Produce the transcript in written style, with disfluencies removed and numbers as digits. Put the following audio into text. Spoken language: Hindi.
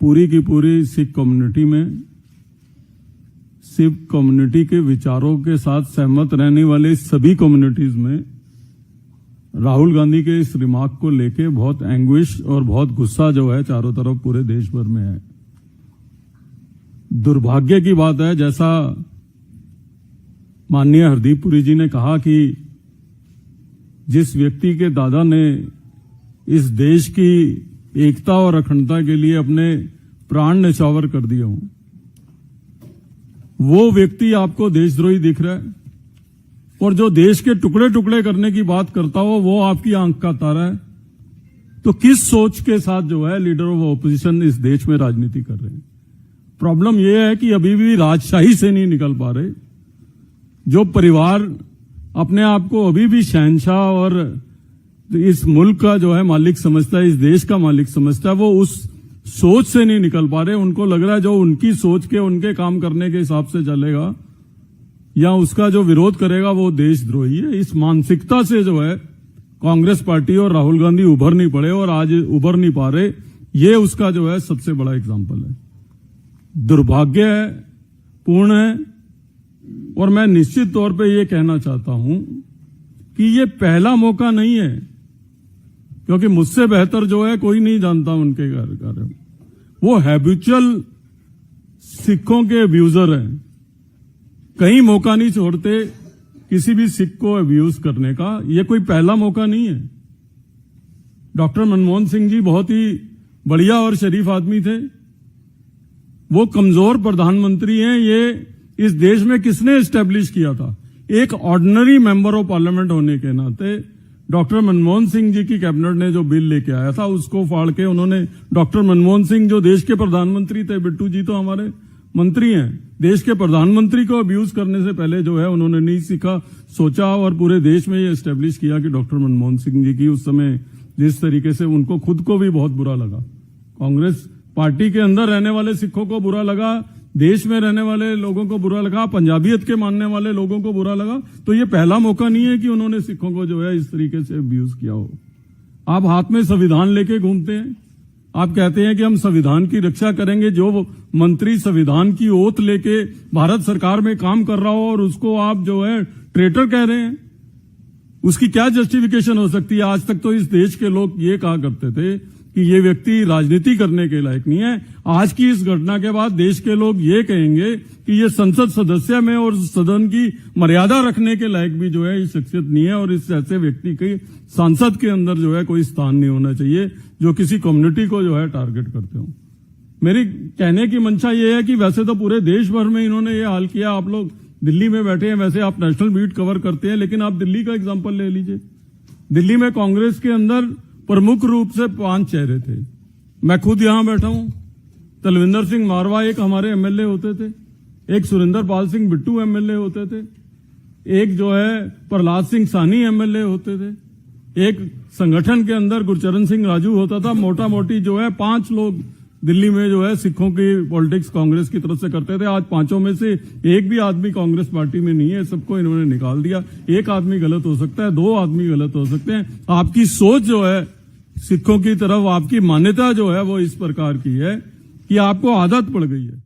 पूरी की पूरी सिख कम्युनिटी में, सिख कम्युनिटी के विचारों के साथ सहमत रहने वाले सभी कम्युनिटीज में राहुल गांधी के इस रिमार्क को लेके बहुत एंग्विश और बहुत गुस्सा जो है चारों तरफ पूरे देश भर में है। दुर्भाग्य की बात है, जैसा माननीय हरदीप पुरी जी ने कहा कि जिस व्यक्ति के दादा ने इस देश की एकता और अखंडता के लिए अपने प्राण न्यौछावर कर दिए हों, वो व्यक्ति आपको देशद्रोही दिख रहा है, और जो देश के टुकड़े टुकड़े करने की बात करता हो वो आपकी आंख का तारा है। तो किस सोच के साथ जो है लीडर ऑफ ऑपोजिशन इस देश में राजनीति कर रहे हैं? प्रॉब्लम यह है कि अभी भी राजशाही से नहीं निकल पा रहे। जो परिवार अपने आप को अभी भी शहंशाह और इस मुल्क का जो है मालिक समझता है, इस देश का मालिक समझता है, वो उस सोच से नहीं निकल पा रहे। उनको लग रहा है जो उनकी सोच के, उनके काम करने के हिसाब से चलेगा या उसका जो विरोध करेगा वो देशद्रोही है। इस मानसिकता से जो है कांग्रेस पार्टी और राहुल गांधी उभर नहीं पड़े और आज उभर नहीं पा रहे। ये उसका जो है सबसे बड़ा एग्जाम्पल है। दुर्भाग्य है, पूर्ण है, और मैं निश्चित तौर पे ये कहना चाहता हूं कि ये पहला मौका नहीं है, क्योंकि मुझसे बेहतर जो है कोई नहीं जानता उनके कार्य। वो हैबिचुअल सिखों के अब्यूजर हैं, कहीं मौका नहीं छोड़ते किसी भी सिख को अब्यूज करने का। ये कोई पहला मौका नहीं है। डॉक्टर मनमोहन सिंह जी बहुत ही बढ़िया और शरीफ आदमी थे। वो कमजोर प्रधानमंत्री हैं। ये इस देश में किसने एस्टेब्लिश किया था? एक ऑर्डिनरी मेंबर ऑफ पार्लियामेंट होने के नाते डॉक्टर मनमोहन सिंह जी की कैबिनेट ने जो बिल लेके आया था उसको फाड़ के उन्होंने, डॉक्टर मनमोहन सिंह जो देश के प्रधानमंत्री थे, बिट्टू जी तो हमारे मंत्री हैं, देश के प्रधानमंत्री को अब्यूज करने से पहले जो है उन्होंने नहीं सीखा, सोचा और पूरे देश में ये एस्टेब्लिश किया कि डॉक्टर मनमोहन सिंह जी की उस समय जिस तरीके से उनको खुद को भी बहुत बुरा लगा, कांग्रेस पार्टी के अंदर रहने वाले सिखों को बुरा लगा, देश में रहने वाले लोगों को बुरा लगा, पंजाबियत के मानने वाले लोगों को बुरा लगा। तो ये पहला मौका नहीं है कि उन्होंने सिखों को जो है इस तरीके से अब्यूज किया हो। आप हाथ में संविधान लेके घूमते हैं, आप कहते हैं कि हम संविधान की रक्षा करेंगे। जो मंत्री संविधान की ओथ लेके भारत सरकार में काम कर रहा हो और उसको आप जो है ट्रेटर कह रहे हैं, उसकी क्या जस्टिफिकेशन हो सकती है? आज तक तो इस देश के लोग ये कहा करते थे कि ये व्यक्ति राजनीति करने के लायक नहीं है। आज की इस घटना के बाद देश के लोग ये कहेंगे कि ये संसद सदस्य में और सदन की मर्यादा रखने के लायक भी जो है ये शख्सियत नहीं है, और इस ऐसे व्यक्ति के सांसद के अंदर जो है कोई स्थान नहीं होना चाहिए जो किसी कम्युनिटी को जो है टारगेट करते हो। मेरी कहने की मंशा ये है कि वैसे तो पूरे देश भर में इन्होंने ये हाल किया। आप लोग दिल्ली में बैठे हैं, वैसे आप नेशनल बीट कवर करते हैं, लेकिन आप दिल्ली का एग्जाम्पल ले लीजिए। दिल्ली में कांग्रेस के अंदर प्रमुख रूप से 5 चेहरे थे। मैं खुद यहां बैठा हूं। तलविंदर सिंह मारवा एक हमारे एमएलए होते थे, एक सुरेंद्र पाल सिंह बिट्टू एमएलए होते थे, एक जो है प्रहलाद सिंह सानी एमएलए होते थे, एक संगठन के अंदर गुरचरण सिंह राजू होता था। मोटा मोटी जो है 5 लोग दिल्ली में जो है सिखों की पॉलिटिक्स कांग्रेस की तरफ से करते थे। आज 5 में से एक भी आदमी कांग्रेस पार्टी में नहीं है, सबको इन्होंने निकाल दिया। एक आदमी गलत हो सकता है, 2 आदमी गलत हो सकते हैं। आपकी सोच जो है सिखों की तरफ, आपकी मान्यता जो है वो इस प्रकार की है कि आपको आदत पड़ गई है।